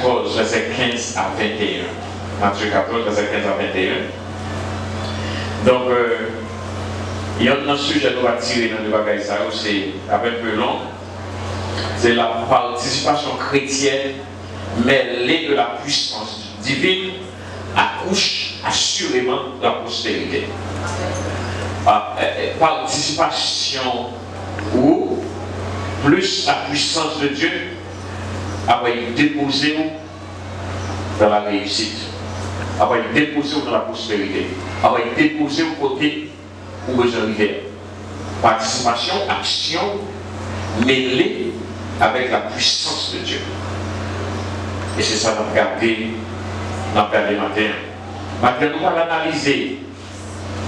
14, verset 15 à 21. Matthieu 14, verset 15 à 21. Donc, il y a un sujet que nous allons tirer dans le bagage, c'est un peu long. C'est la participation chrétienne mêlée de la puissance divine accouche assurément de la prospérité. Participation ou plus la puissance de Dieu après déposer dans la réussite, après déposer dans la prospérité, après déposer au côté où vous arrivez. Participation, action mêlée avec la puissance de Dieu. Et c'est ça qu'on va regarder dans le matin. Maintenant, nous allons analyser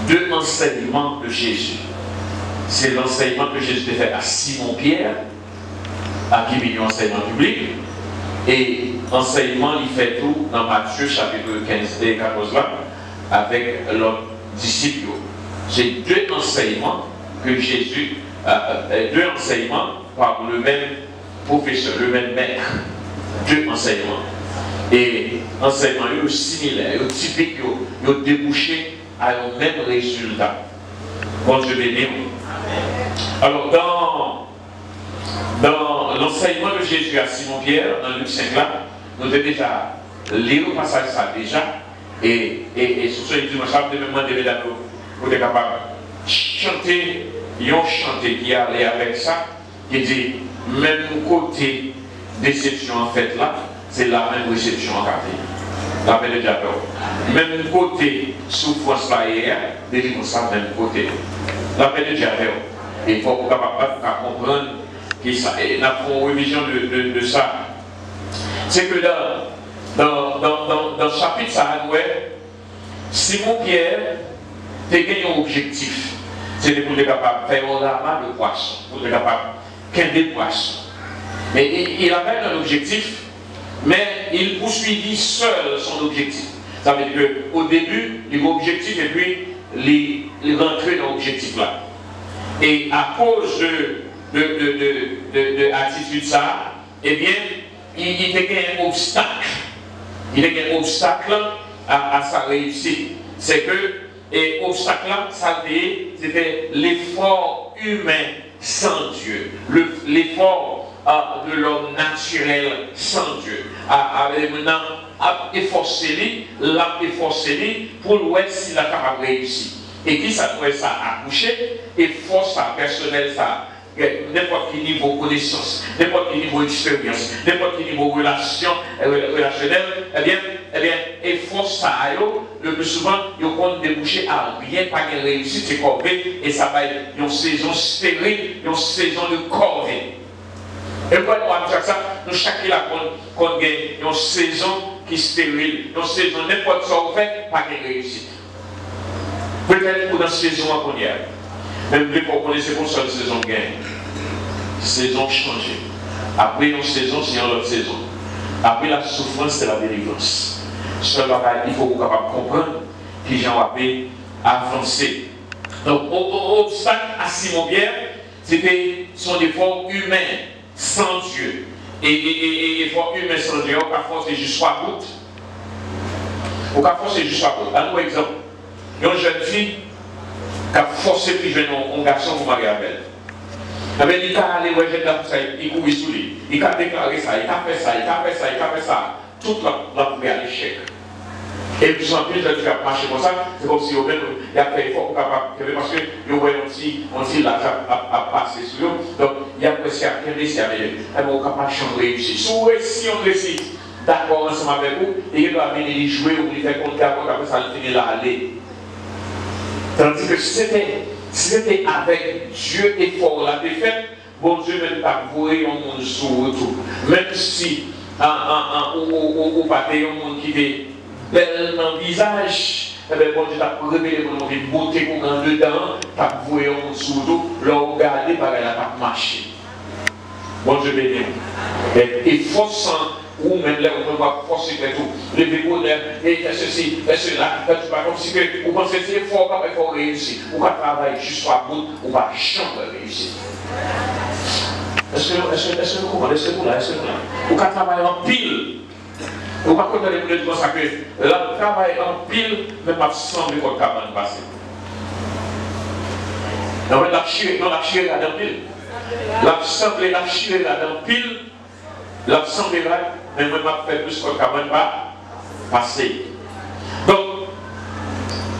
deux enseignements de Jésus. C'est l'enseignement que Jésus a fait à Simon-Pierre, à qui il y a un enseignement public, et l'enseignement, il fait tout dans Matthieu chapitre 15 et 14 là, avec l'autre disciple. C'est deux enseignements que Jésus, deux enseignements par le même professeur, le même maître. Deux enseignements. Et enseignements similaires, typiques, ils ont débouché à un même résultat. Bon Dieu béni. Alors, dans l'enseignement de Jésus à Simon-Pierre, dans Luc 5 là, nous avons déjà lu le passage ça déjà. Et sur ce dimanche, nous devons demander pour être capable de chanter, ils ont chanté qui allait avec ça, qui dit, même côté déception en fait là, c'est la même réception en quartier. La paix de Dieu. Même côté souffrance là hier, délivrance ça même côté. La paix de Dieu. Il faut qu'on capable de comprendre que ça, et la révision de ça. C'est que dans le chapitre ça, Simon-Pierre a gagné un objectif. C'est pour être capable de faire un ramas de poissons, pour être capable de faire des poissons. Mais il avait un objectif, mais il poursuivit seul son objectif. Ça veut dire qu'au début, il a un objectif et puis il rentrait dans l'objectif là. Et à cause de l'attitude ça, eh bien, il a un obstacle. Il a un obstacle à sa réussite. C'est que l'obstacle là, c'était l'effort humain sans Dieu. L'effort de l'homme naturel sans Dieu. Maintenant, efforcer pour voir s'il a capable de réussir. Et qui ça doit ça accoucher, et force personnelle ça. N'importe quel niveau de connaissance, n'importe quel niveau d'expérience, n'importe quel niveau de relationnel, eh bien, et force ça, le plus souvent, ils vont déboucher à rien, pas de réussite, c'est corvée, et ça va être une saison stérile, une saison de corvée. Et pourquoi nous avons ça? Nous, chacun là, qu'on gagne une saison qui est stérile, une saison n'importe quoi on fait, pas de réussite. Peut-être pour dans cette saison qu'on y a. Même les pour connaître pour seule saison gagne. Saison changée. Après une saison, c'est une autre saison. Après la souffrance, c'est la délivrance. Seul bagage, il faut qu'on capable comprendre qui j'en appelle avancer. Donc, obstacle à Simon-Pierre, c'était son effort humain sans Dieu. Et effort humain sans Dieu, on va forcer jusqu'à bout. On va forcer jusqu'à bout. Un exemple. Une jeune fille qui a forcé puis jeune un garçon pour marier avec elle. Il a allé voir il courait sous lui. Il a déclaré ça, il a fait ça, il a fait ça, il a fait ça. Toute la poubelle à l'échec. Et puis en plus, il a marché comme ça, c'est comme si il a fait effort pour capable, parce que il voit un petit l'argent à passer sur eux. Donc il a presque à réussir avec eux. Alors on est capable de réussir. Si on réussit, d'accord ensemble avec vous, et il doit venir jouer ou il fait compte d'accord, après ça il finit là aller. Tandis que si c'était avec Dieu et fort la défaite, bon Dieu même pas voué un monde sur retour. Même si ou pas un monde qui est belle dans le visage, eh bien bon Dieu t'a révélé pour nous une beauté pour grand dedans, t'as voué un monde sur retour, là regardez par elle n'a pas marché. Bon Dieu béni. Et forçant ou même là, on va forcer tout. Le bonheur, et faire ceci, faire cela, faire tout ça. Comme si vous pensez que c'est fort, il faut réussir. Ou pas travailler jusqu'à bout, ou pas jamais réussir. Est-ce que vous comprenez? Est-ce que vous là? Ou pas travailler en pile Ou par contre, les gens disent ça que le travail en pile, mais pas semblé comme le cabane passé. Non, mais la chire là dans pile. L'assemblée, la chire là dans pile. L'assemblée là, mais moi, je fais plus que le cabane pas passé. Donc,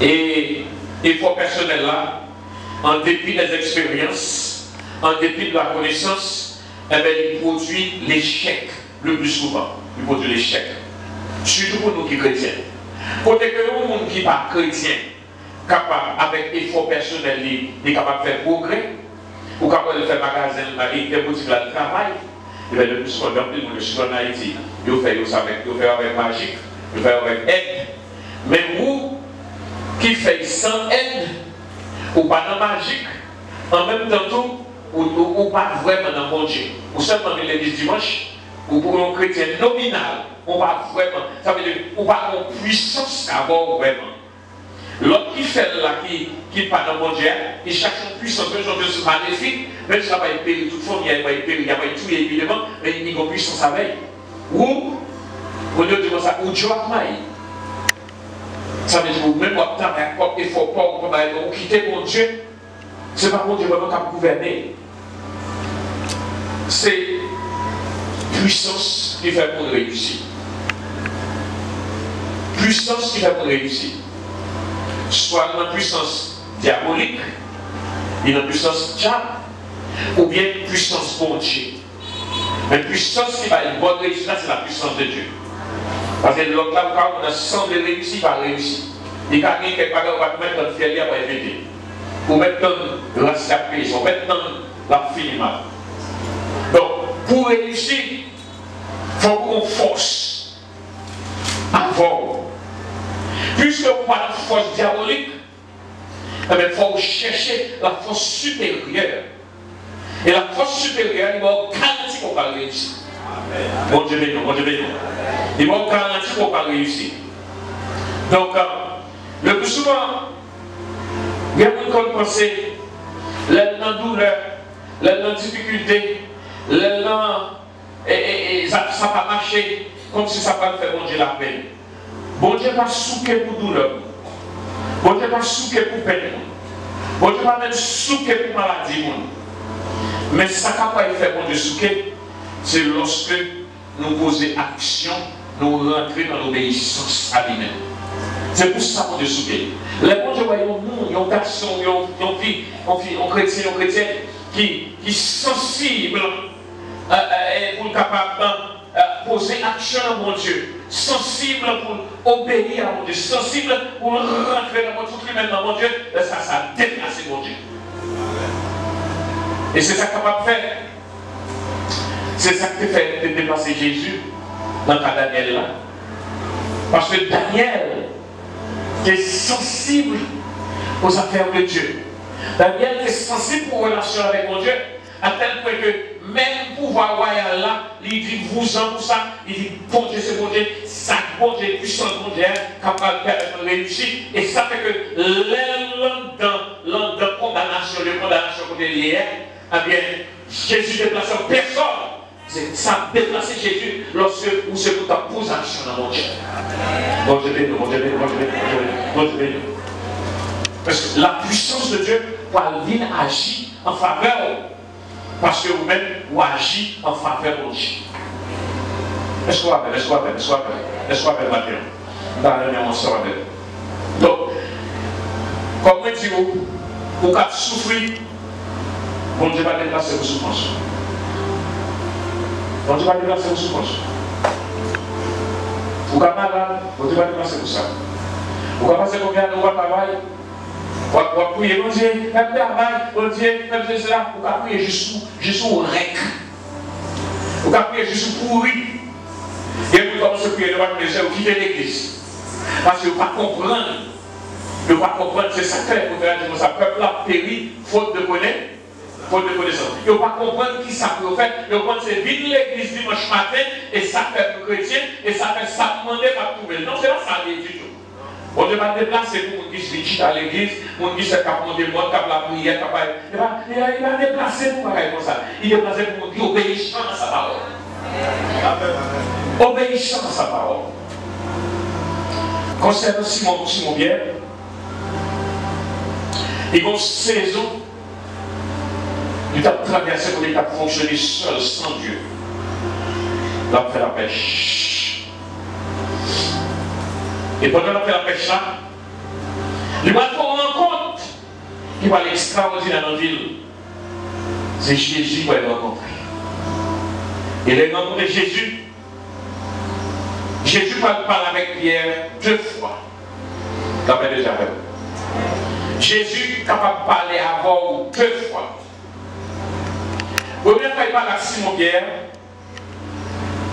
et il faut personnel là, en dépit des expériences, en dépit de la connaissance, eh bien, il produit l'échec le plus souvent. Il produit l'échec. Surtout pour nous qui sommes chrétiens. Côté que le monde qui n'est pas chrétien, capable, avec effort personnel, il est capable de faire progrès, ou capable de faire magasin, des boutiques là de travail, et bien, le plus souvent, le monde qui en Haïti, il fait avec magique, il fait avec aide. Mais vous, qui fait sans aide, ou pas dans magique, en même temps, ou pas vraiment dans mon Dieu, ou seulement dans l'église dimanche, ou pour un chrétien nominal, on va vraiment, ça veut dire, on va avoir une puissance d'abord vraiment. L'autre qui fait là, qui n'est pas dans mon Dieu, il cherche une puissance, un genre de maléfique, même si ça va être péri, toute forme, il va être péri, il va être tout évidemment, mais il y a une puissance avec. Ou, on dit comme ça, ou Dieu a maï. Ça veut dire, même quand il ne faut pas quitter mon Dieu, ce n'est pas mon Dieu vraiment qui a gouverné. C'est puissance qui fait pour réussir. Puissance qui fait pour réussir. Soit une puissance diabolique, une puissance diable, ou bien une puissance pour Dieu. Mais puissance qui va une bonne réussite, c'est la puissance de Dieu. Parce que l'autre là, quand on a semblé réussir, va réussir. Il y a quelque part, on va mettre dans le fiel, on va éviter. Ou mettre dans la surprise, on va mettre dans la finima. Donc, pour réussir, il faut qu'on force avant. Puisque vous parlez de force diabolique, il faut chercher la force supérieure. Et la force supérieure, il va garantir qu'on va réussir. Bon Dieu béni, bon Dieu béni. Il va garantir qu'on va réussir. Donc, le plus souvent, il y a beaucoup de pensées, la douleur, la difficulté, ça va marcher comme si ça va faire bon Dieu la peine. Bon Dieu va souquer pour douleur. Bon Dieu va souquer pour peine. Bon Dieu va même souquer pour maladie. Mais ça va faire bon Dieu souquer, c'est lorsque nous posons action, nous rentrons dans l'obéissance à lui-même. C'est pour ça qu'on est souqué. Les bons Dieu voyons nous, il y a un garçon, il y a une fille, un chrétien qui est sensible pour capable de poser action à mon Dieu, sensible pour obéir à mon Dieu, sensible pour rentrer dans mon Dieu, lui-même dans mon Dieu, ça déplace mon Dieu. Et c'est ça qu'on va faire. C'est ça qui fait déplacer Jésus dans le cas de Daniel là. Parce que Daniel est sensible aux affaires de Dieu. Daniel est sensible aux relations avec mon Dieu, à tel point que même pouvoir royal là, il dit vous en pour ça, il dit bon Dieu c'est bon Dieu, ça bon Dieu, puissant bon Dieu, capable de réussir. Et ça fait que l'un de condamnation, qu'on est lié, eh bien, Jésus déplace personne. Ça déplace Jésus lorsque vous se pour ta position dans mon Dieu. Bon Dieu béni, bon Dieu béni, bon Dieu béni, bon Dieu béni. Parce que la puissance de Dieu, pour venir agir en faveur, parce que vous-même, vous agissez en faveur de Dieu. Est-ce qu'on va faire? Est-ce qu'on va faire? Est-ce qu'on va faire maintenant? Dans le même sort avec. Donc, comme je dis, vous pouvez souffrir, bon Dieu va déplacer vos souffrances. Bon Dieu va déplacer vos souffrances. Vous êtes malade, bon Dieu va déplacer tout ça. Vous pouvez passer combien de mois de travail? Vous pouvez prier, bon Dieu, même travail, bon Dieu, même cela. Vous pouvez prier juste au rec. Vous pouvez prier juste pourri. Et vous commencez à prier devant le Dieu, vous quittez l'église. Parce que vous ne pouvez pas comprendre. Vous ne pouvez pas comprendre, c'est ça que vous faire dire ça. Le peuple a péri, faute de connaissance. Faute de connaissance. Ils ne peuvent pas comprendre qui ça peut faire. Ils pensent que c'est vite l'église dimanche matin et ça fait le chrétien et ça fait ça demander pas trouver. Non, c'est pas ça du tout. On ne va pas déplacer pour qui se dit à l'église, pour qui se capte de moi, capte la prière, il va déplacer pour pareil comme ça. Il déplace pour qui obéissant à sa parole. obéissant à sa parole. Concernant Simon-Pierre, il y a une saison, il a traversé pour il a fonctionné seul, sans Dieu. Il a fait la pêche. Et pendant qu'il a fait la pêche là, il va se rendre compte qu'il va aller extraordinaire dans la ville. C'est Jésus qu'il va rencontrer. Il a rencontré Jésus. Jésus parle avec Pierre 2 fois. D'après déjà fait. Jésus est capable de parler avant 2 fois. Première fois, il parle à Simon-Pierre.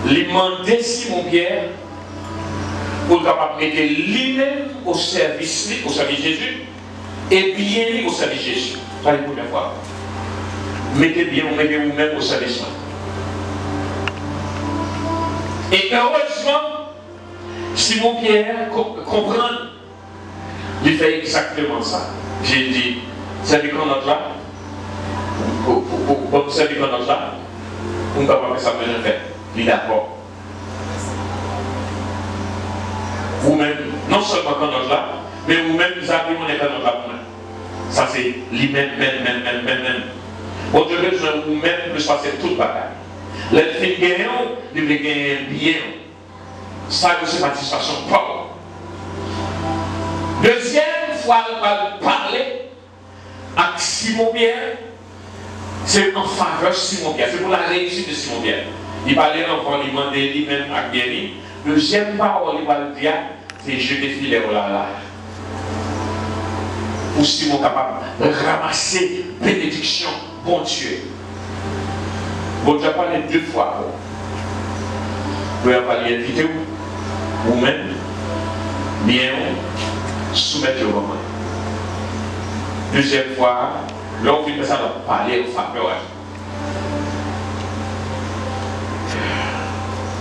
Il demande Simon-Pierre pour être capable de mettre lui-même au service de Jésus et bien au service de Jésus. C'est la première fois. Mettez vous-même au service. Et heureusement, Simon-Pierre comprend, il fait exactement ça. J'ai dit, vous savez qu'on est là? Vous savez qu'on est là? On ne peut pas faire ça, mais je le fais. Il est d'accord. Vous-même, non seulement qu'on est là, mais vous-même, vous avez mon état dans la main. Ça, c'est lui-même, même. Bon Dieu, vous-même, vous passez toute bataille. Les filles gagnent, les gagnent bien. Ça, c'est satisfaction propre. Deuxième fois, on va parler à Simon-Pierre. C'est en faveur de Simon-Pierre. C'est pour la réussite de Simon-Pierre. Il parlait encore, il demandait lui-même à Pierre. Deuxième parole, il va le dire, c'est je défile au là. Pour Simon capable de ramasser bénédiction, bon Dieu. Bon Dieu a parlé 2 fois. Vous pouvez parler invité vous-même, bien soumettre au moment. Deuxième fois, l'homme fait ça de parler au faveur.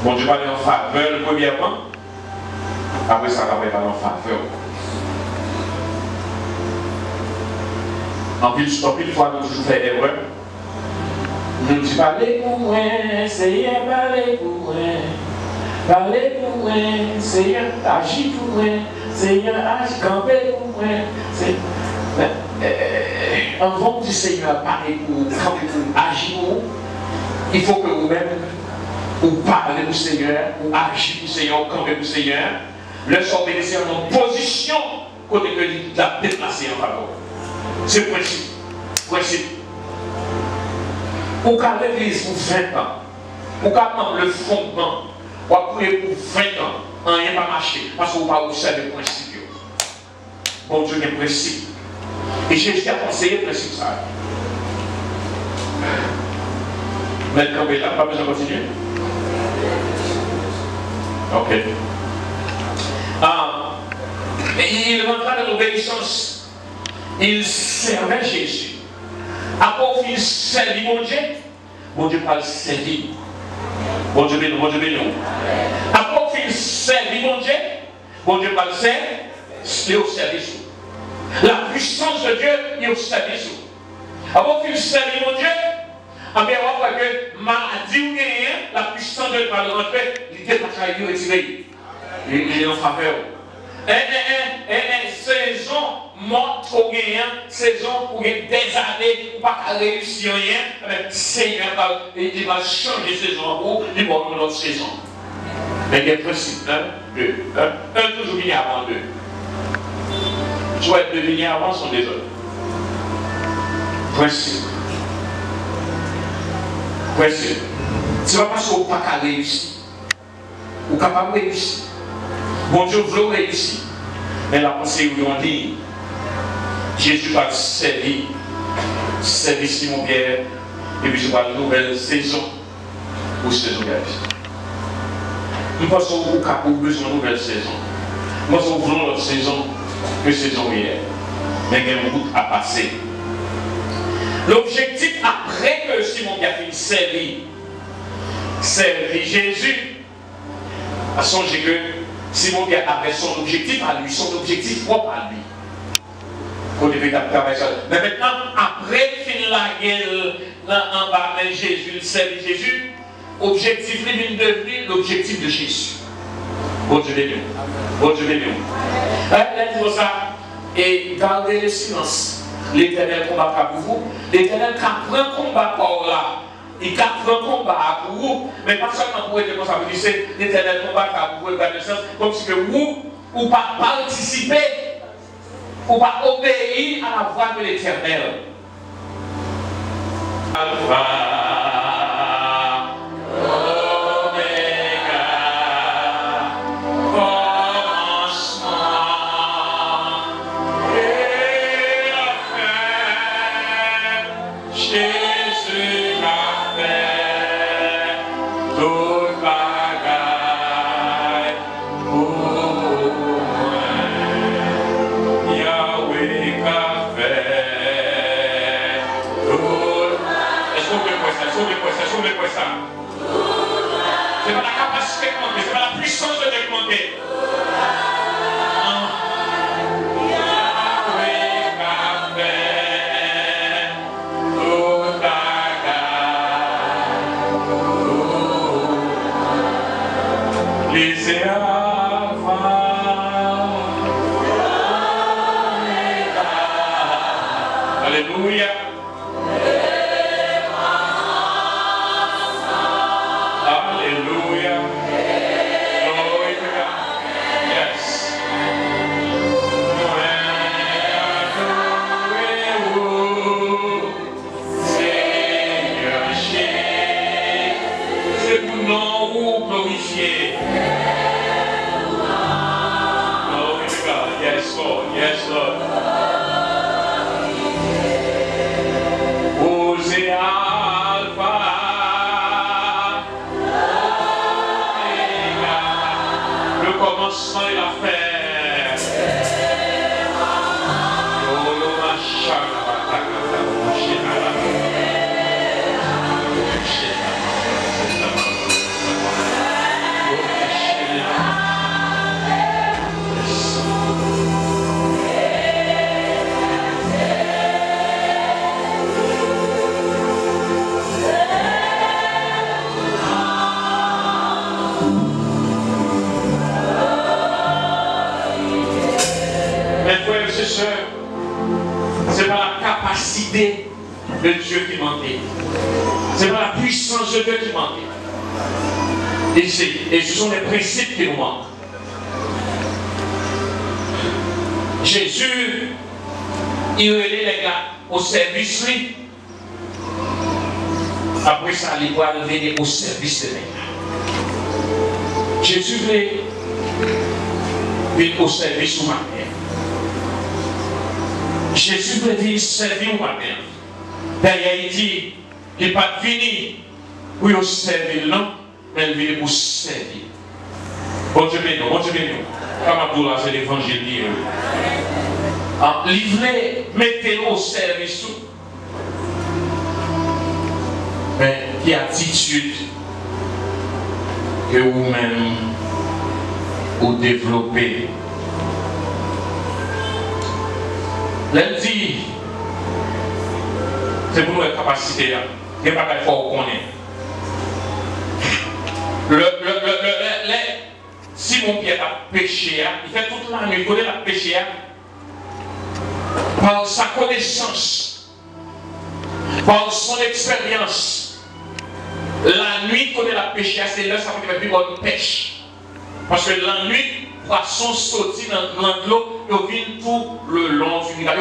Bon Dieu parle en faveur le premier point. Après ça, on va parler en faveur. En plus fois, nous toujours fait erreur. Nous disons parlez pour moi, Seigneur, parlez pour moi. Parlez pour moi, Seigneur, agis pour moi. Seigneur, agis, campez pour moi. Avant du Seigneur parler pour agir pour vous, il faut que vous-même vous parlez pour le Seigneur, vous agissez pour le Seigneur, vous campez pour le Seigneur. Le sort bénéficiaire en position côté que il a déplacé en faveur. C'est le principe. Ou qu'à l'église pour 20 ans, ou qu'à le fondement, ou à prier pour 20 ans, rien pas marché, parce que vous ne pas observer le principe. Bon Dieu, il y a un principe. Et Jésus a conseillé le principe ça. Maintenant, là, pas besoin de continuer. Ok. Il rentra dans l'obéissance. Il servait Jésus. Après, il servit mon Dieu pas le servir. Bon Dieu béni, Après, il servit mon Dieu pas le servir, il est au service. La puissance de Dieu est au service. Après, il servit mon Dieu, on voit que maladie ou rien, la puissance de Dieu va le rentrer, il dépasse à lui retirer. Il est en faveur. Saison morte au gagnant, saison où il y a des années où pas réussir rien, le Seigneur il va changer saison pour il va une autre saison. Mais il y a un principe, 1, 2, 1 toujours venu avant 2. Soit devenir avant sont des autres. Principe. C'est pas parce qu'on n'a pas réussir. Ou capable de réussir. Bon Dieu veut réussir. Mais la pensée où on dit, Jésus va servir Simon-Pierre, et puis je vois une nouvelle saison pour saison de la vie. Nous pensons qu'on a besoin d'une nouvelle saison. Nous pensons que nous voulons notre saison que saison hier. Mais il y a beaucoup à passer. L'objectif, après que Simon-Pierre finit servir Jésus, à songer que Simon-Pierre avait son objectif à lui, son objectif propre à lui. Qu'on devait travailler ça. Mais maintenant, après qu'il la gueule en bas de Jésus, il servit Jésus, objectif est devenu l'objectif de Jésus. Bon Dieu béni. Bon Dieu béni. Elle dit ça, et gardez le silence. L'Éternel combattra pour vous. L'Éternel prend un combat pour là. Il prend un combat pour vous. Mais pas seulement pour être comme ça. Vous dites, l'Éternel combattra pour vous. Comme si que vous, ou pas participer, ou pas obéir à la voix de l'Éternel. Alpha, Omega, commencement et la fin. Jésus l'a fait toute bagaille pour moi. Yahweh l'a fait toute. Souvenez-moi ça. C'est pas la capacité de monter, c'est pas la puissance de monter. Yahweh l'a fait toute bagaille. Les Alpha, Alléluia. Yes, Lord. Osez Alpha, Omega, le commencement et la fin. C'est pas la capacité de Dieu qui manquait. C'est pas la puissance de Dieu qui manquait. Et ce sont les principes qui nous manquent. Jésus, il relève les gars au service. Après ça, il va venir au service de les gars. Jésus venir au service de ma mère. Jésus veut dire servir moi bien. D'ailleurs, il dit qu'il n'est pas venu pour servir, non, mais il vient pour servir. Bon Dieu béni, bon Dieu béni. Comme Abdullah, c'est l'évangile. Il voulait mettre au service. Mais qui attitude que vous-même vous développez. Lundi, c'est pour notre capacité là. Il n'y a pas de fois qu'on est. Si mon pied a péché, il fait toute la nuit, il connaît la péché par sa connaissance, par son expérience. La nuit, il connaît la péché, c'est là que ça fait plus bonne pêche. Parce que la nuit, poisson sorti dans l'eau, il vient tout le long du rivière,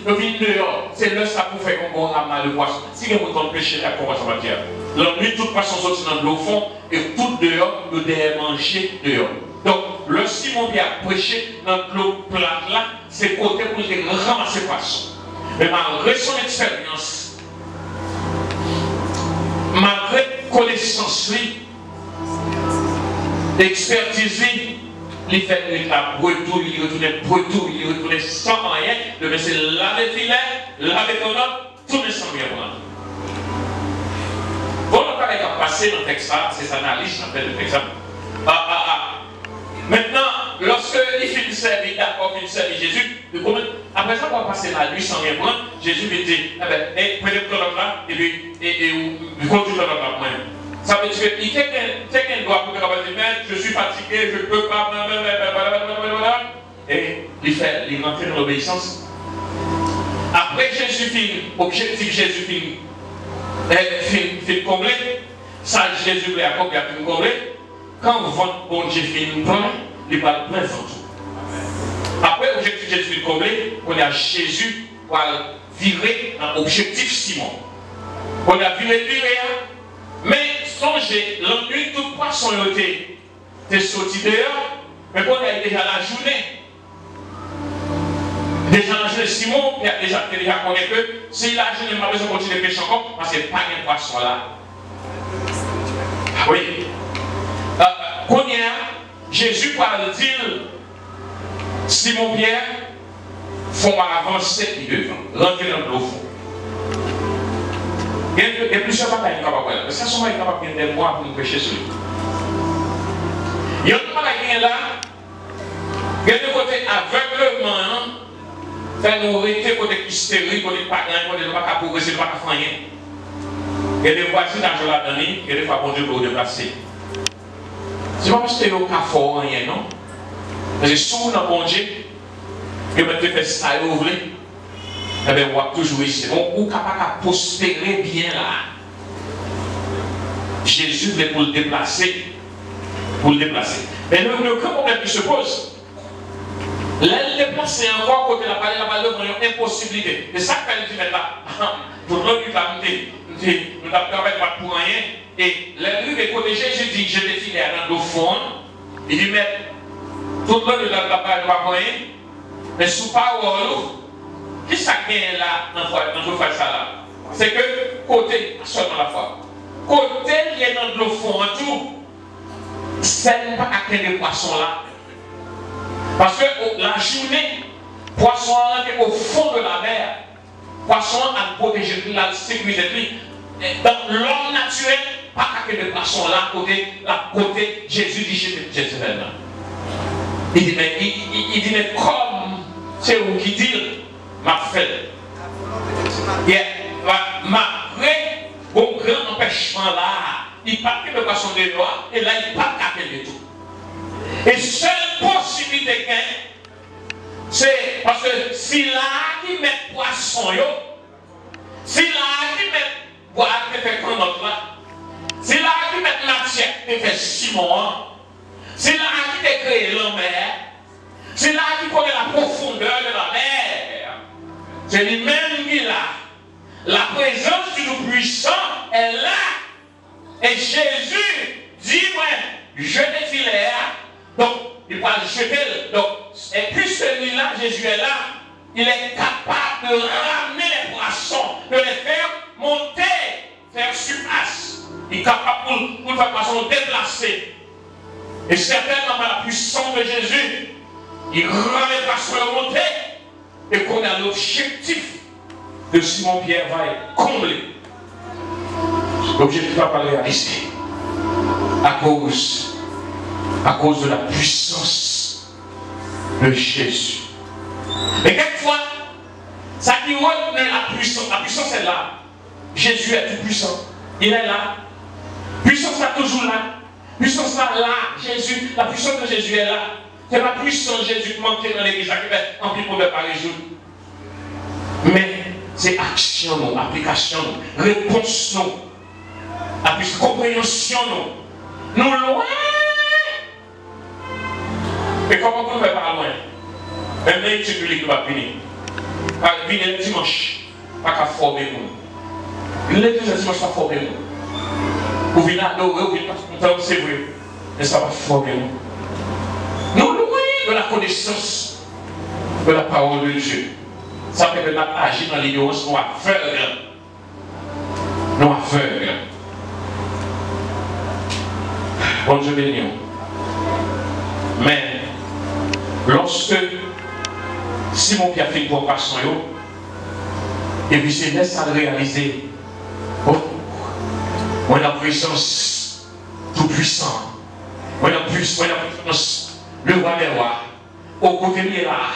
il vient dehors. C'est là ça pour faire qu'on ramasse le poisson. Si vous avez péché, comment ça va dire? La nuit, tout poisson sorti dans l'eau fond et tout dehors, le devez manger dehors. Donc, le Simon qui a prêché dans l'eau plate là, c'est côté pour ramasser le poisson. Mais malgré son expérience, malgré connaissance, expertise, il fait la retour, il retourne sans rien, le monsieur laver filet, laver ton homme, tout le sang bien prendre. Bon, on va passer dans le texte, c'est cette analyse, on fait le texte. Maintenant, lorsque il finit servir, d'accord, il servir Jésus, après ça, on va passer la nuit sans rien prendre. Jésus lui dit, prenez le homme là, et puis, conduisez le homme là, Ça veut dire qu'il fait qu'un doigt pour dire, je suis fatigué, je ne peux pas, et il rentre dans l'obéissance. Après Jésus finit, objectif Jésus finit comblé, ça Jésus voulait accomplir finit comblé. Quand votre bon Dieu finit plein, il va le plein ventre. Après objectif Jésus finit comblé, on a Jésus pour virer un objectif Simon. On a viré, mais songez, l'ennui tout poisson était sorti dehors, mais on a déjà la journée. Déjà la journée, Simon, il a déjà connu que si la journée m'a besoin de continuer de pêcher encore, parce que pas de poisson là. Oui. Quand Jésus parle dire, Simon Pierre, font avancer devant, rentrer dans le fond. Il y a plusieurs batailles capables de faire. Ça, sont capables de faire moi pour nous pêcher sur lui. Il y a une bataille là, il y a de côté aveuglement, faire nous arrêter côté hystérie, côté pas rien, côté pas progresser, pas faire rien. Il y a des voisins d'argent là-dedans, il y a des fois bon Dieu pour déplacer. C'est pas parce que vous n'avez fort rien, non? Parce que si vous avez bon Dieu, que vous faites ça, vous voulez. Eh bien, on va toujours ici. On est capable de prospérer bien là. Jésus voulait pour le déplacer. Mais le grand problème qui se pose, là, le déplacer encore côté la parole, la parole de impossibilité. C'est ça qu'il dit là. Tout le monde nous n'a pas pour rien. Et le côté Jésus dit, je t'ai filé à l'eau fond. Il dit, mais tout le monde n'a pas pour rien. Mais sous parole, qui ça gagne là dans le faire ça là? C'est que côté, seulement la foi. Côté, il y a dans le fond en tout. C'est pas à quel poisson là. Parce que la journée, poisson est au fond de la mer. Poisson a protégé la sécurité. Dans l'homme naturel, pas à quel poisson là, côté Jésus dit Jésus là. Il dit, mais comme c'est vous qui dit, m'a fait. Malgré mon grand empêchement là, il part que le poisson de loi, et là il part qu'à du tout. Et seule possibilité qu'il c'est parce que si là qui met poisson, si là qui met boire, qui fait qu'on autre là, si là qui met matière, qui fait Simon, si là qui fait créer la mer, c'est là qui connaît la profondeur de la mer. C'est lui-même qui est là. La présence du Tout-Puissant est là. Et Jésus dit, moi, je t'ai filé. Donc, il va le jeter. Donc, et puisque celui-là, Jésus est là, il est capable de ramener les poissons, de les faire monter, faire surface. Il est capable pour faire poisson déplacer. Et certainement par la puissance de Jésus, il rend les poissons monter et qu'on a l'objectif de Simon Pierre va être comblé. L'objectif va pas réaliser à cause de la puissance de Jésus. Mais quelquefois, ça qui retenait la puissance est là. Jésus est tout puissant. Il est là. Puissance est toujours là. Puissance là, Jésus, la puissance de Jésus est là. C'est la puissance de Jésus qui manque dans l'église qui fait un petit problème par résoudre. Mais c'est action, application, réponse, compréhension. Nous loin. Et comment on fait par loin? Même l'étude publique va venir. Venir le dimanche, pas qu'à former nous. L'église le dimanche va former nous. Ou venir adorer, ou venir c'est vrai. Mais ça va former nous. Nous loin de la connaissance de la parole de Dieu. Ça fait que nous agissons dans l'ignorance, nous aveugles. Nous aveugles. Bon Dieu béni. Mais, lorsque Simon Pierre fait une vocation, et puis c'est laisse à réaliser, oh, on a la puissance tout puissant, on a la puissance, le roi des rois, au côté de là,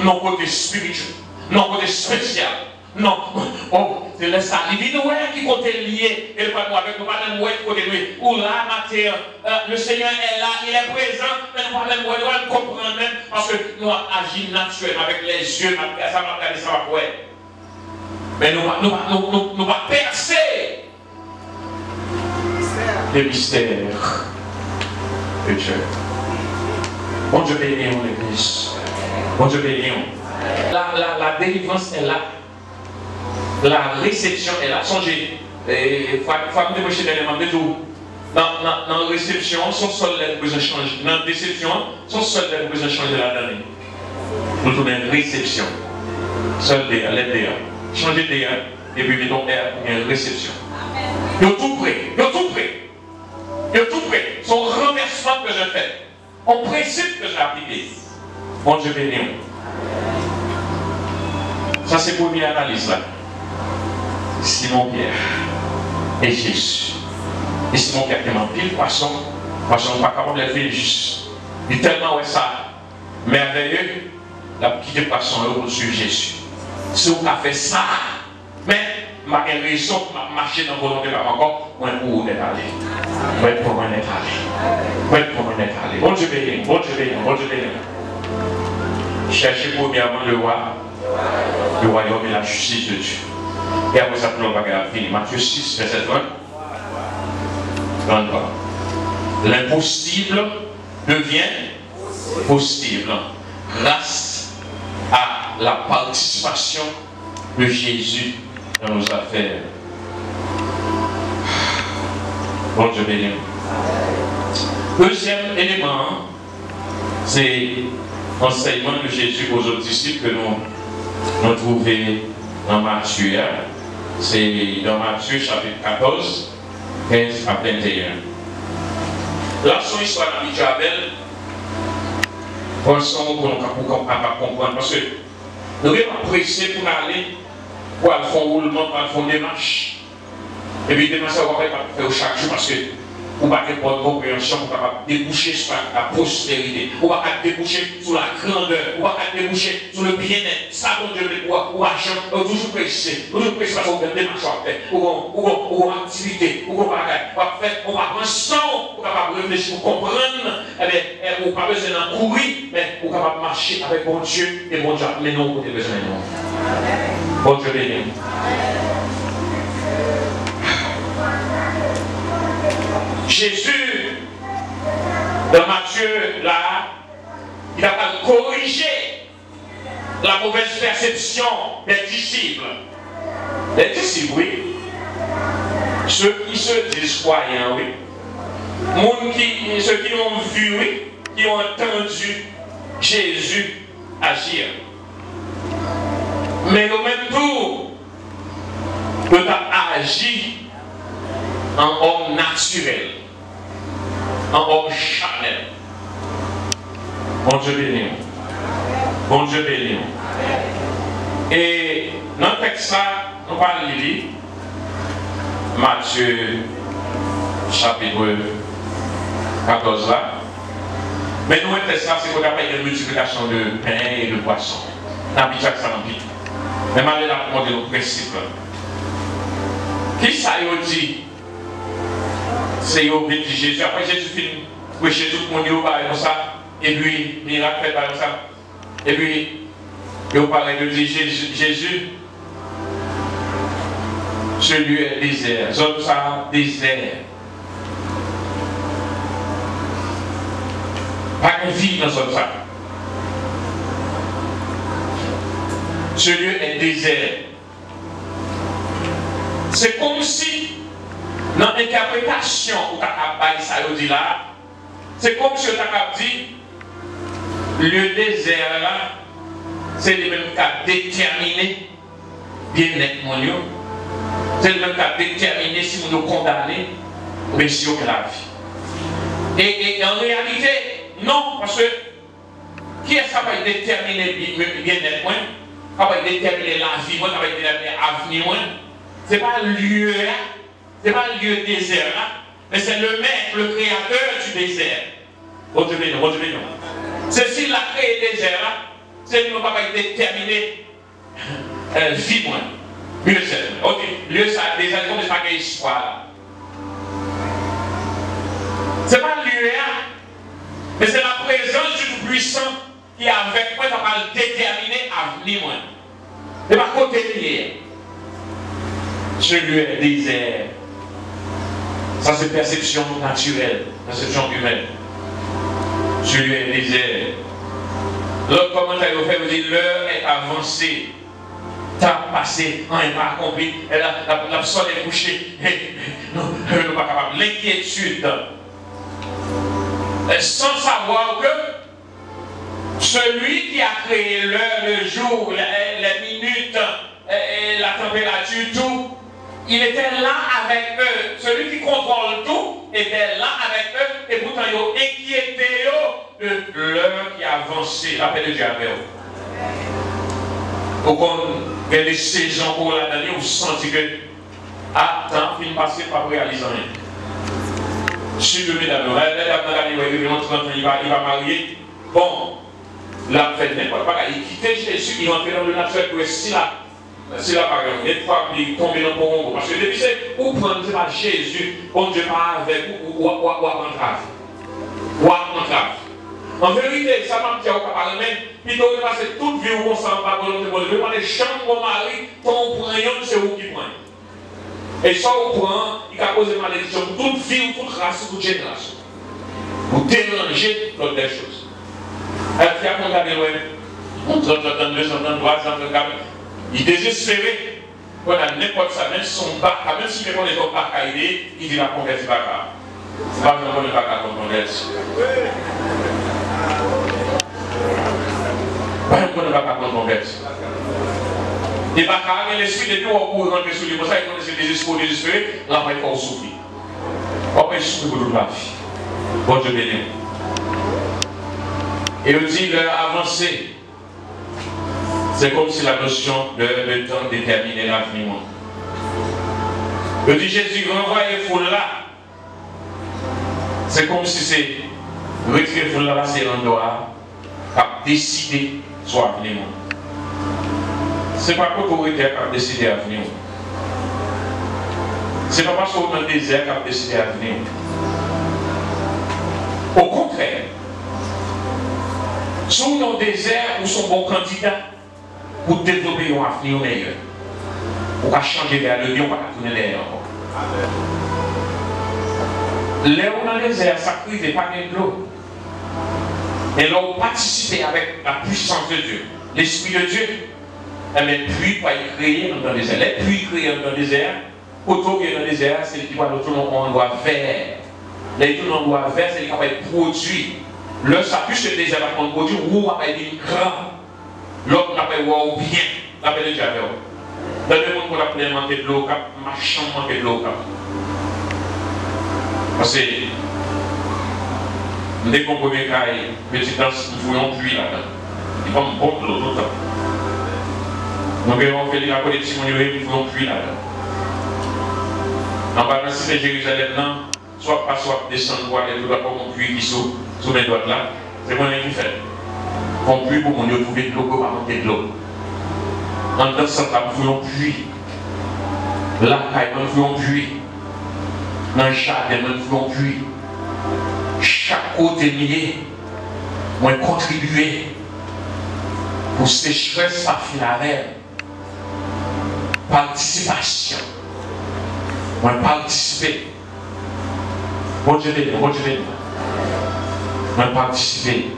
non côté spirituel, non côté spécial, Non. Oh, c'est ça. Il dit, ouais, qui compte lié. Et le pas avec nous, pas même ouais, qui compte lui. Ou la matière, le Seigneur est là, il est présent, mais nous pas même ouais, nous pas comprendre même, parce que nous agissons naturellement avec les yeux, ça va regarder, ça va ouais. Mais nous va percer les mystères de Dieu. Bon Dieu béni l'église. Bon Dieu béni. La délivrance est là. La réception est là. Songez, il faut que vous débouchez dernièrement de tout. Dans la réception, son seul lettre besoin changer. Dans la déception, son seul lettre besoin changer la dernière. Nous trouvons une réception. Seul lettre d'ailleurs. Changer d'ailleurs. Et puis mettons R, une réception. Ils sont tout prêts. Ils sont tout prêts. Ils sont tout prêts. Son renversement que je fais. En principe que j'ai appliqué. Bon Dieu béni. Ça c'est pour une analyse là. Simon Pierre et Jésus. Et Simon Pierre qui m'a pile poisson pas capable de le faire juste. Il est tellement ouais ça merveilleux, la petite poisson là sur Jésus. Si on a fait ça, mais ma raison pour marcher dans volonté pas encore, moi où on est allé. Moi pour on est allé. Moi pour on est allé. Bon Dieu béni, bon Dieu béni, bon Dieu béni. Cherchez premièrement le roi, le royaume et la justice de Dieu. Et après ça, on va finir. Matthieu 6, verset 30. 33. L'impossible devient possible grâce à la participation de Jésus dans nos affaires. Bon Dieu béni. Deuxième élément, c'est l'enseignement de Jésus aux disciples que nous trouvons dans Matthieu. C'est dans Matthieu chapitre 14, 15 à 21. Là, son histoire dans Abel, pensons qu'on va comprendre. Parce que nous devons presser pour aller, pour aller faire un roulement, pour aller faire une démarche. Et puis, démarche, ça va faire chaque jour parce que on va avoir une bonne compréhension, on va déboucher sur la prospérité, on va déboucher sur la grandeur, on va déboucher sur le bien-être. Ça, mon Dieu, ou argent, on va toujours presser. Toujours presser parce qu'on va démarcher à faire, on va activité, on va faire, on va prendre son, on va réfléchir pour comprendre. On n'a pas besoin d'en courir, mais on va marcher avec mon Dieu et mon Dieu. Mais non, on a besoin de nous. Bon Dieu béni. Jésus, dans Matthieu, là, il a pas corrigé la mauvaise perception des disciples. Les disciples, oui. Ceux qui se disent croyants, oui. Ceux qui ont vu, oui, qui ont entendu Jésus agir. Mais au même tour, peut agir en homme naturel, en homme charnel. Bon Dieu béni. Bon Dieu béni. Et dans le texte, nous parlons de Matthieu chapitre 14 là. Mais nous, le texte là, c'est qu'on appelle une multiplication de pain et de poisson. Dans le ça dans le mais malgré la montée de nos principes. Qui ça y dit? C'est Yobi dit Jésus. Après Jésus finit prêcher tout le monde, il parle comme ça. Et puis, miracle fait comme ça. Et puis, il parle de dire Jésus, ce lieu est désert. Zone ça, désert. Pas une vie dans zone ça. Ce lieu est désert. C'est comme si, dans l'interprétation où tu as ça dit là, c'est comme si tu as dit, le désert là, c'est le même qui a déterminé bien nettement. C'est le même qui a déterminé si vous nous condamnez ou bien si vous avez la vie. Et en réalité, non, parce que qui est-ce qui va déterminer bien nettement? Qui va déterminer la vie, qui va déterminer l'avenir? Ce n'est pas le lieu là, ce n'est pas le lieu désert là, mais c'est le maître, le créateur du désert. Retenez-nous, retenez-nous. C'est s'il a créé le désert là, c'est lui qui va déterminer vie. Milieu cercle. Ok. Lieu ça, déjà, comme ça qu'il y a espoir là. Ce n'est pas lieu, mais c'est la présence du Tout-Puissant qui est avec moi, ça va le déterminer à venir. Et par contre, ce lieu est désert. Ça, c'est perception naturelle, perception humaine. Ce lieu est désert. L'autre commentaire vous fait, vous dit l'heure est avancée. Temps passé, on n'est pas accompli. La sol est couchée. Non, on n'est pas capable. L'inquiétude. Sans savoir que celui qui a créé l'heure, le jour, les minutes, la température, tout, il était là avec eux. Celui qui contrôle tout était là avec eux. Et pourtant, ils ont inquiété de l'heure qui avançait. La paix de Dieu avec eux. Donc, il y a des saisons pour la dernière, vous sentez que, attends, il ne passe pas pour réaliser rien. Si le mesdames, il va marier, bon, la fête n'importe quoi, il quittait Jésus, il entrait dans le naturel pour si la parole, une fois qu'il tombe dans le bon, parce que depuis c'est, ou prendre Jésus, bon Dieu pas avec vous, ou entrave. Ou entrave. En vérité, ça m'a dit au capable même, puis donc il passe toute vie où on s'en va, on va les chambres au mari, ton prénom, c'est vous qui prenez. Et ça, on prend, il a posé malédiction pour toute vie, toute race, toute génération. Pour déranger l'autre des choses. Et puis, après, on a regardé loin, on 30, 32, 33, 34, il est désespéré. On a n'importe ça, même son bac, même si les gens ne sont pas caillés, il dit la conversion bac. C'est pas vraiment le bac à conversion. Pas un bac à conversion. Et pas car l'esprit de Dieu va rentrer sur lui. Pour ça, il connaît ses désespérés, là, il faut souffrir. On va souffrir pour toute la vie. Bon Dieu béni. Et il dit avancer. C'est comme si la notion de temps déterminait l'avenir. Il dit Jésus, renvoie les foules là. C'est comme si c'est retirer les foules là, c'est l'endroit qui a décidé soit avenir. Ce n'est pas l'autorité qui a décidé à venir. Ce n'est pas parce qu'on a un désert qui a décidé à venir. Au contraire, si on est dans le désert, nous sommes bons candidats pour développer un avenir meilleur. Pour changer vers le bien, on va tourner derrière encore. Là où dans le désert, ça prive pas de l'eau. Et là où participer avec la puissance de Dieu, l'Esprit de Dieu. Eh bien, puis, pas créer dans le désert. Les puits créés dans le désert, autour dans le désert, c'est l'équivalent de tout le endroit vert. Les tout l'endroit vert, c'est l'équivalent de produit. L'un, ça plus le désert, va prendre produit, ou on va dire grand. L'autre, on appelle ou bien. On appelle le diable. Dans le monde, on appelle manquer de l'eau, marchand manquer de l'eau. Parce que, dès qu'on peut faire petit danse, nous voulons pluie là-dedans. Il va me pomper l'eau tout le temps. Nous avons fait la collection, nous voulons pluie là-dedans. En parlant de Jérusalem, soit pas soit descendre, voir les doigts comme on pluie qui sous mes doigts là, c'est moi qui fait. On pluie pour qu'on trouve de l'eau, pour manquer de l'eau. En dans ce temps, nous voulons pluie. Là, nous voulons pluie. Dans le jardin, nous voulons pluie. Chaque côté lié, moi contribuer pour sécheresse à filaire. Participation. Moi participer. Bon Dieu béni, bon Dieu béni. Moi participer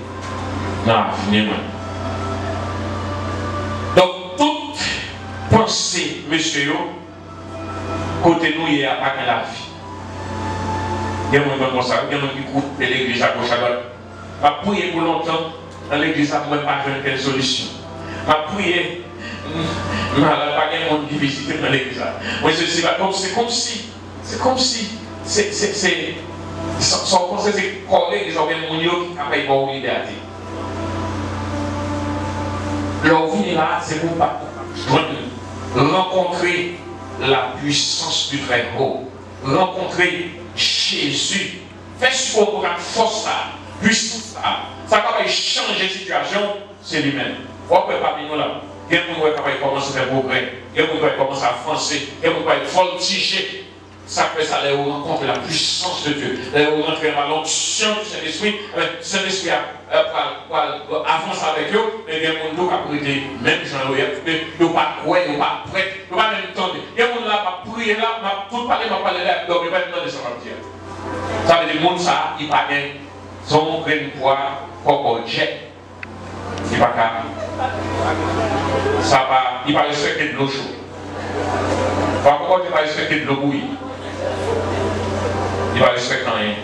dans l'avenir. Donc toute pensée, monsieur, côté nous, il n'y a pas que la vie. Il y a des gens comme ça, il y a des gens qui coupent l'église à gauche à droite. Je vais prier pour longtemps dans l'église, je ne vais pas faire quelle solution. Je vais prier. Je ne vais pas de monde qui visite dans l'église. C'est comme si, son conseil, c'est collé des organes qui n'ont pas eu liberté. Leur vie là, c'est pour rencontrer la puissance du Très Haut, rencontrer Jésus, faire ce qu'on pourra force ça, puissance ça, ça va changer la situation, c'est lui-même. On ne peut pas venir là. il y a des gens qui commencent à faire progrès, il y a des gens qui commencent à avancer, il y a des gens qui voltiger. Ça fait ça, là où on rencontre la puissance de Dieu. Là où on rentre dans l'onction du Saint-Esprit, Saint-Esprit avance avec eux, mais il y a des gens qui ont prêté, même Jean-Louis, ils n'ont pas croire, ils n'ont pas prêt, ils n'ont pas même temps. Il y a des gens qui ont prié là, tout parler, m'a parlé là, donc il n'y a pas de temps de ça va dire. Ça veut dire que les gens, ça, ils ne pas bien, son grain de poids, comme jet. Il n'y a pas ça va, il va respecter de l'eau chaude. Pourquoi il va respecter de l'eau bouillie? Il va respecter rien.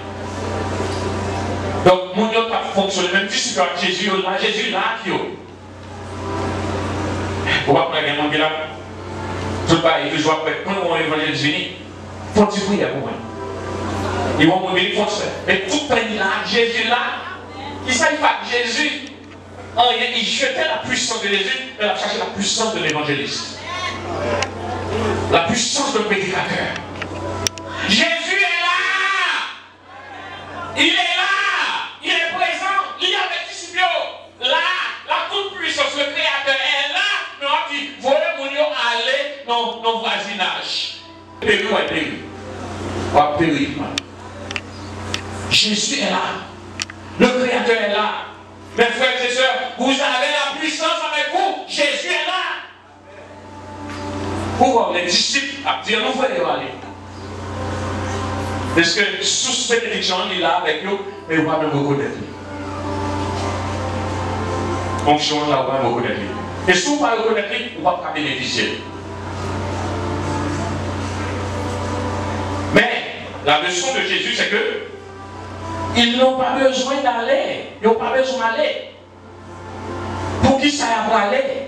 Donc, mon Dieu a fonctionné, même si c'est Jésus là, qui est. Pourquoi prendre un monde là? Tout le monde est toujours après. Quand on évangile fini, il faut prier pour moi. Ils vont mourir, il faut se faire. Mais tout le temps, là, Jésus là, il ne savait pas que Jésus, il jetait la puissance de Jésus, mais il a cherché la puissance de l'évangéliste. La puissance de prédicateur. Jésus est là! Il est là! Il est présent! Il est avec les disciples. Là, la toute puissance, le Créateur est là! Mais on dit, voyez-vous aller dans nos voisinages. Péri ou péri? Ou péri? Jésus est là. Le Créateur est là. Mes frères et sœurs, vous avez la puissance avec vous. Jésus est là. Pour les disciples, à dire, nous voulons aller. Parce que sous cette bénédiction, il est là avec nous, mais vous ne pouvez pas même reconnaître. Fonction là, vous ne pouvez pas reconnaître. Et si vous ne pouvez pas reconnaître, vous ne pouvez pas bénéficier. Mais la leçon de Jésus, c'est que ils n'ont pas besoin d'aller. Ils n'ont pas besoin d'aller. Pour qui ça va aller?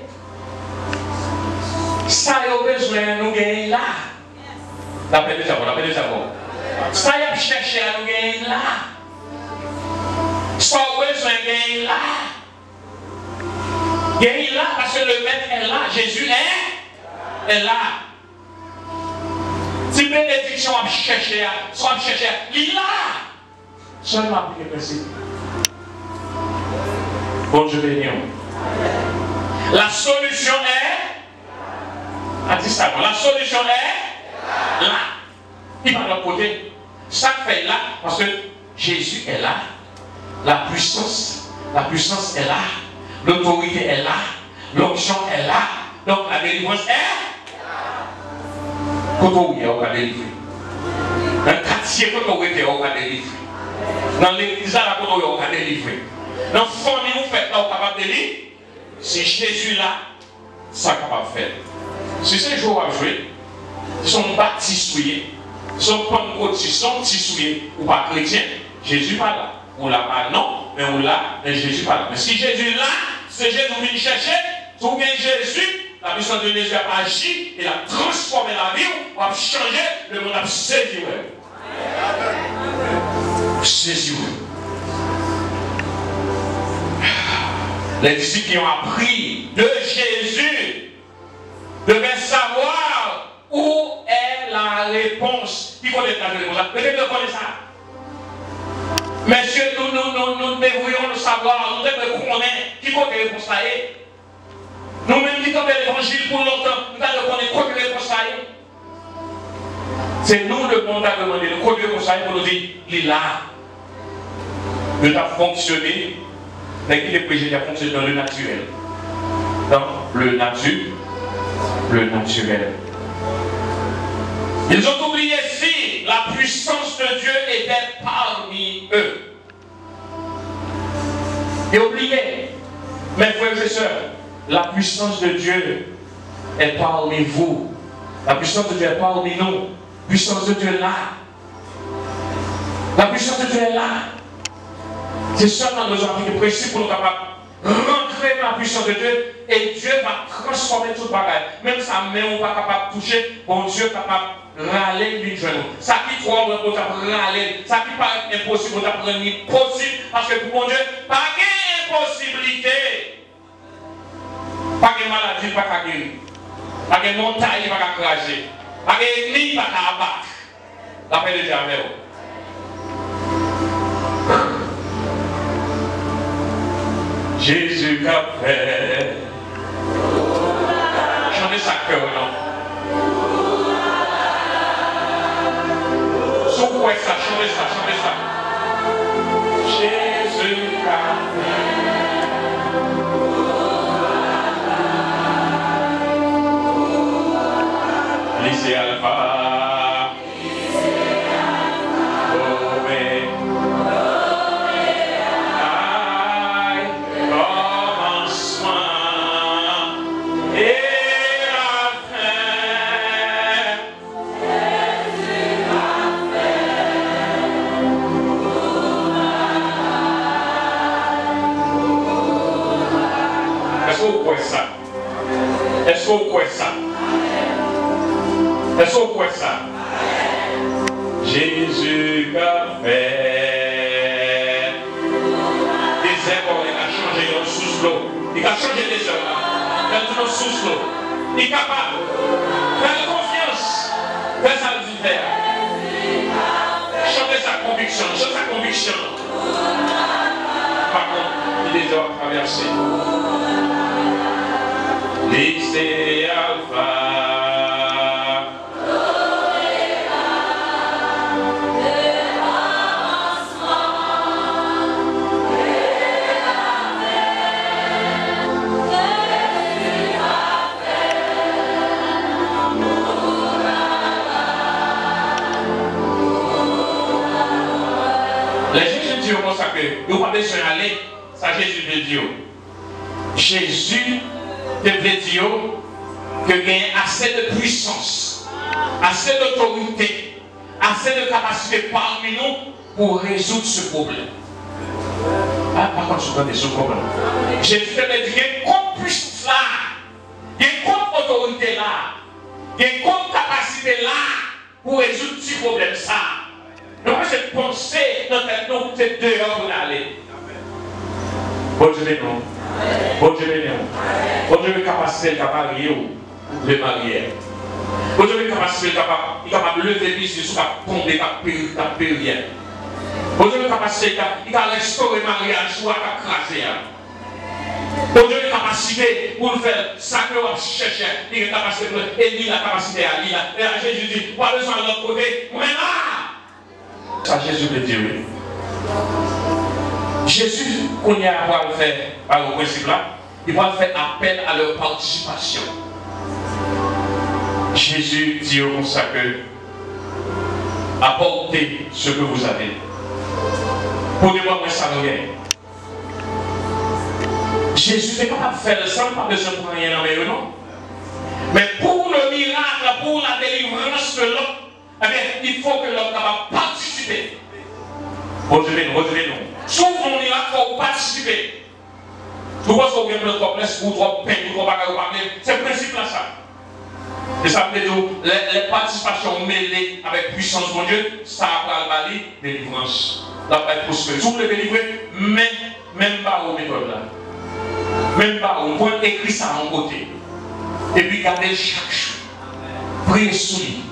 Ça a besoin de nous gagner là. La paix de Jabon, la paix de Jabon. Ça a cherché à nous gagner là. Ça a besoin de gagner là. Gagner là parce que le maître est là. Jésus est là. Si bénédiction a cherché à, soit cherché à, il est là. Seulement appliquer le principe. Bon, je vais dire. La solution est. A dit ça, la solution est là. Il va de l'autre côté. Ça fait là parce que Jésus est là. La puissance est là. L'autorité est là. L'onction est là. Donc la délivrance est là. Quand on est, on va délivrer. Dans le quartier, quand on est, on va délivrer. Dans l'église, là, quand on est, on va délivrer. Dans la famille, vous faites là, on est capable de délivrer. C'est Jésus là, ça capable de faire. Si ces jours à jouer, ils sont baptisés, ils sont pentecôtistes, ils sont tissouillés, ou pas chrétiens, Jésus pas là. On l'a pas, non, mais on l'a, mais Jésus pas là. Mais si Jésus est là, c'est Jésus qui vient chercher, tout bien Jésus, la puissance de Jésus a agi, il a transformé la vie, on a changé, le monde a saisi. Saisi. Les disciples qui ont appris de Jésus devaient savoir où est la réponse. Qui connaît la réponse? Peut-être que vous connaissez ça. Messieurs, nous devrions le savoir, nous devrions connaître qui connaît la réponse. Nous-mêmes qui avons l'évangile pour longtemps, nous devons connaître quoi que la réponse. C'est nous le monde à demander le quoi que la réponse pour nous dire, il est là. Il a fonctionné. Mais qui est prêché a fonctionné dans le naturel. Dans le naturel. Ils ont oublié si la puissance de Dieu était parmi eux. Et oubliez, mes frères et sœurs, la puissance de Dieu est parmi vous. La puissance de Dieu est parmi nous. La puissance de Dieu est là. La puissance de Dieu est là. C'est seulement nos appliquer précis pour nous capables de rentrer dans la puissance de Dieu et Dieu va transformer tout le bagage. Même sa main, on va capable de toucher, bon Dieu est capable de râler d'une genou. Ça qui trop, on va râler. Ça qui paraît impossible, on va prendre impossible. Parce que pour mon Dieu, pas d'impossibilité. Pas de maladie, pas de guérir. Pas de montagne, pas de cracher. Pas d'ennemi, pas d'abattre. La paix de Dieu avec vous. Jésus qu'a fait cœur, non? Sous quoi ça, chantez ça, chantez ça. Jésus a fait. Lycée Alpha. Est-ce qu'on croit ça? Est-ce qu'on croit ça? Jésus a fait des œuvres, il a changé nos sous l'eau. Il a changé les œuvres. Il a tout nos sous l'eau. Il est capable. Fais confiance. Fais ça le faire. Chantez sa conviction. Chantez sa conviction. Par contre, il les a traversés. Lycée Alpha. Les Jésus dit comme ça que vous n'avez pas besoin d'aller, ça Jésus veut dire. Jésus te veut dire que il y a assez de puissance, assez d'autorité, assez de capacité parmi nous pour résoudre ce problème. Ah, par contre, je donne ce problème. Jésus te veut dire qu'il y a une grande puissance là, il y a une grande autorité là, il y a une grande capacité là pour résoudre ce problème ça. Donc, cette pensée dans tête, nous, c'est dehors pour aller. Bon Dieu béni. Bon Dieu béni. Bon Dieu est capacité de marier le marié. Bon Dieu est capacité de lever les yeux sur la tomber, de taper rien. Bon Dieu est capacité de restaurer le mariage, soit de craser. Bon Dieu est capacité pour faire ça que l'on cherche. Il est capacité de la capacité à lire. Et là, Jésus dit, pas besoin de l'autre côté. Mais là, ça Jésus veut dire oui. Jésus, qu'on y a à le faire par le principe là, il va faire appel à leur participation. Jésus dit comme ça que apportez ce que vous avez. Pour ne pas ça rien. Jésus n'est pas capable de faire ça, pas besoin de prendre rien dans les non. Mais pour le miracle, pour la délivrance de l'homme, eh bien, il faut que l'homme va participer. Retenez-nous. Sauf mon miracle, il faut participer. Tout parce qu'on vient de notre complexe, ou trop peine, ou trop bagarre, ou parler, c'est le principe là, ça. Et ça veut dire les participations mêlées avec puissance de mon Dieu, ça va le délivrance. Ça va être prospère. Si vous voulez délivrer, même pas aux méthodes là. Même pas, on peut écrire ça en côté. Et puis garder chaque jour. Priez sur lui.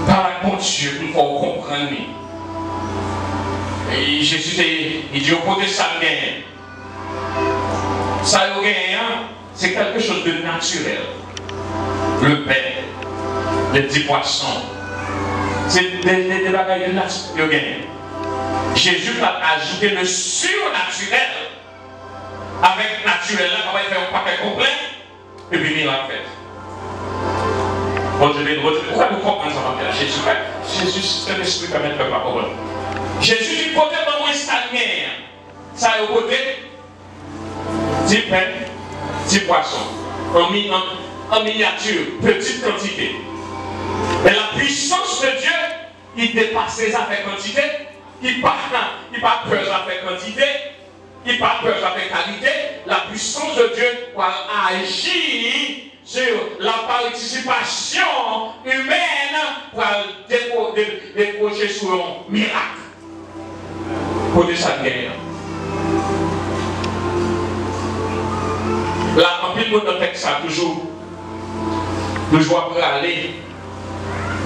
Par la bon Dieu, il faut comprendre. Et Jésus il dit au côté ça gagne. Ça gagne, c'est quelque chose de naturel. Le pain, les petits poissons, c'est des bagages de naturel. Jésus a ajouté le surnaturel avec naturel là, on va faire un paquet complet et puis il l'a fait. Pourquoi nous comprenons ça? Jésus, c'est l'esprit qui amène le parole. Jésus dit côté de moi stagnant, ça est au côté, petit pain, petit poisson, en miniature, petite quantité. Et la puissance de Dieu, il dépasse les affaires quantité, il n'a pas peur des affaires quantité, il n'a pas peur des affaires qualité. La puissance de Dieu va agir sur la participation humaine pour déposer sur un miracle. Pour de sa guerre. Là, en plus, notre texte a toujours après aller.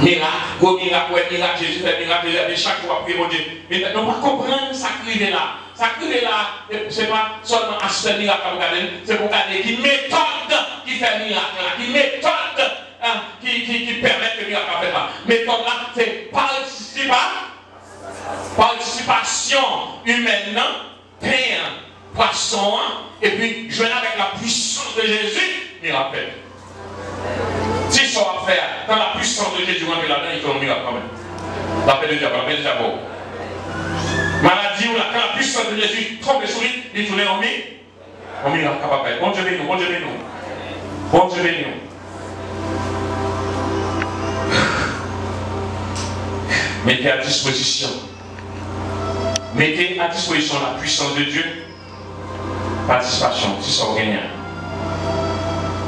Miracle, gros miracle, ouais, miracle, Jésus fait miracle, chaque fois prier mon Dieu. Mais on va comprendre ça crier là. Ça crier là, c'est pas seulement aspect miracle pour garder, c'est pour garder une méthode qui fait miracle là, qui méthode qui permet que le miracle soit fait là. Méthode là, c'est participation humaine, pain, poisson, et puis joindre avec la puissance de Jésus, miracle. Si ça va faire, quand la puissance de Jésus rentre là-dedans, il fait un miracle quand même. La paix de diable. Maladie ou là, quand la puissance de Jésus tombe sur lui, il tourne en miracle. On miracle capable. Bon Dieu béni nous, bon Dieu béni nous. Bon Dieu béni nous. Mettez à disposition. Mettez à disposition la puissance de Dieu. Participation, si ça gagne.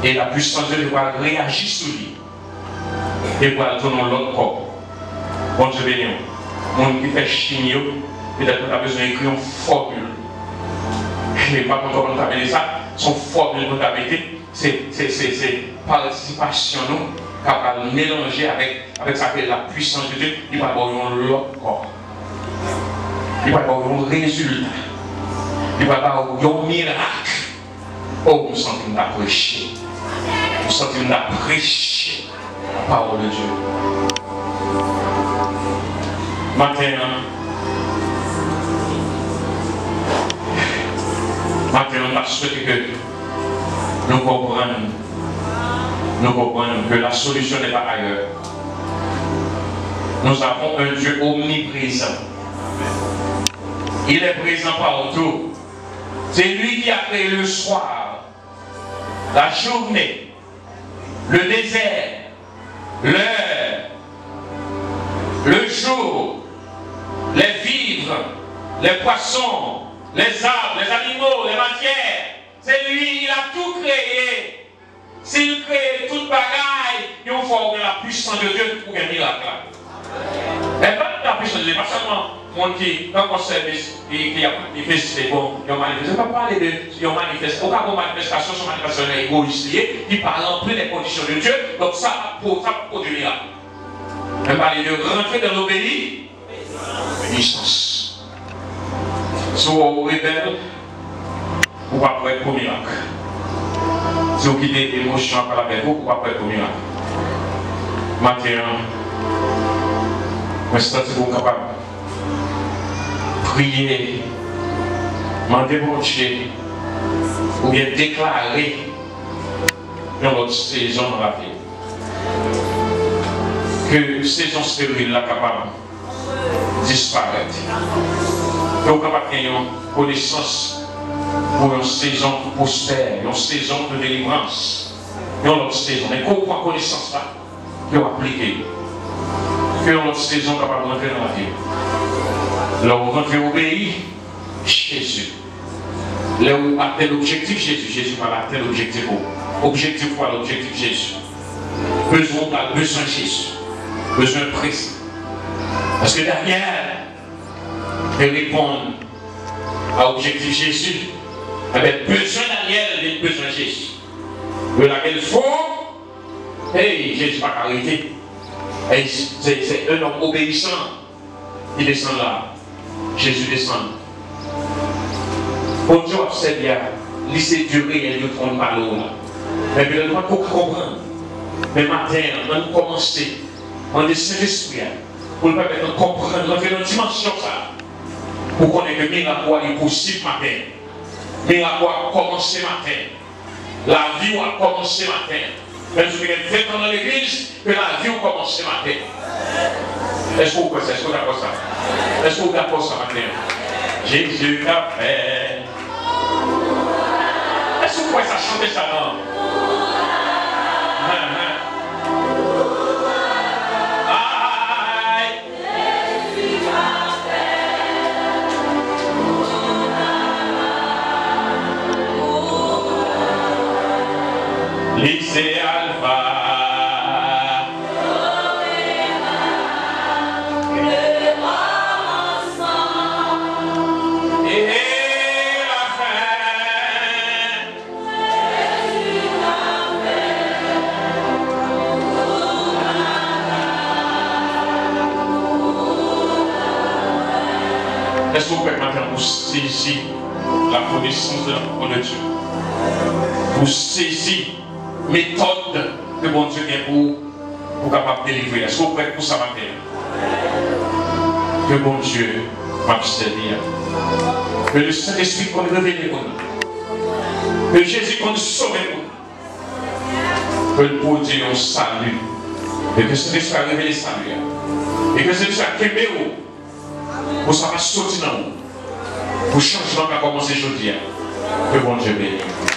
Et la puissance de Dieu va réagir sur lui. Et va tourner l'autre corps. Bon Dieu béni nous. Monde qui fait chimie, peut-être qu'on a besoin d'écrire une formule. Mais pas quand on a ça, son formule qu'on a mettée, c'est participation nous, capable de mélanger avec ça que la puissance de Dieu, il va avoir l'autre corps. Il va avoir un résultat. Il va avoir un miracle. Oh, nous sentons d'apprécier. Nous sentons d'apprécier la parole de Dieu. Maintenant, on va souhaiter que nous comprenions que la solution n'est pas ailleurs. Nous avons un Dieu omniprésent. Il est présent partout. C'est lui qui a créé le soir, la journée, le désert, l'heure, le jour, les vivres, les poissons, les arbres, les animaux, les matières. C'est lui, il a tout créé. S'il crée toute bagaille, il faut avoir la puissance de Dieu pour gagner la claque. Mais pas la puissance de Dieu, pas seulement mon qui, dans mon service, qui a manifesté, bon, il a manifesté. On ne va pas parler de manifestation. Aucun mot manifestation, son manifestation est égoïste, qui parle en plus des conditions de Dieu. Donc ça produit miracle. On va parler de rentrer dans l'obéissance. Si vous êtes rebelle, vous ne pouvez pas être pour miracle. Si vous quittez l'émotion par la belle, vous ne pouvez pas être pour miracle. Maintenant, mais c'est vous capable prier, demander mon Dieu, ou bien déclarer dans notre saison dans la vie. Que saison stérile là capable disparaître. Que vous capable gagner une connaissance pour une saison prospère, une saison de délivrance, une autre saison. Mais qu'on prend connaissance là, qu'on applique. Que notre saison capable de rentrer dans la vie. Là où vous rentrez au pays, Jésus. Là où atteint l'objectif Jésus, Jésus va atteindre l'objectif. Objectif quoi? L'objectif Jésus. Besoin Jésus. Besoin précis. Parce que derrière, de répondre à l'objectif Jésus, avec besoin derrière, besoin Jésus. De laquelle faut, hey, Jésus va arrêter. C'est un homme obéissant qui descend là. Jésus descend. Bon Dieu observe bien, laissez durer et ne prendre pas l'eau. Mais bien, nous ne pouvons pas comprendre. Mais matin, on va commencer. On est Saint-Esprit. Pour nous permettre de comprendre, de faire une dimension ça. Pour qu'on ait que le miracle est possible matin. Le miracle a commencé matin. La vie a commencé matin. Même si vous avez fait dans l'église, que la vie a commencé matin. Est-ce que vous croyez ça? Est-ce que vous d'accord ça? Est-ce que vous d'accord ça matin? Jésus a fait. Est-ce que vous croyez ça chanter ça non? Lycée Alpha. Est-ce que vous pouvez maintenant vous saisir la connaissance de la parole de Dieu? Vous saisir méthode que bon Dieu vient pour capable délivrer. Est-ce que vous prêtez pour ça matin? Que bon Dieu m'a servi. Que le Saint-Esprit qu'on révèle pour nous. Que Jésus qu'on sauve nous. Que le produit nous salue. Et que ce soit révélé salut. Et que ce soit qu'aimé pour ça va sortir dans nous. Pour changement qui a commencé aujourd'hui. Que bon Dieu bénisse.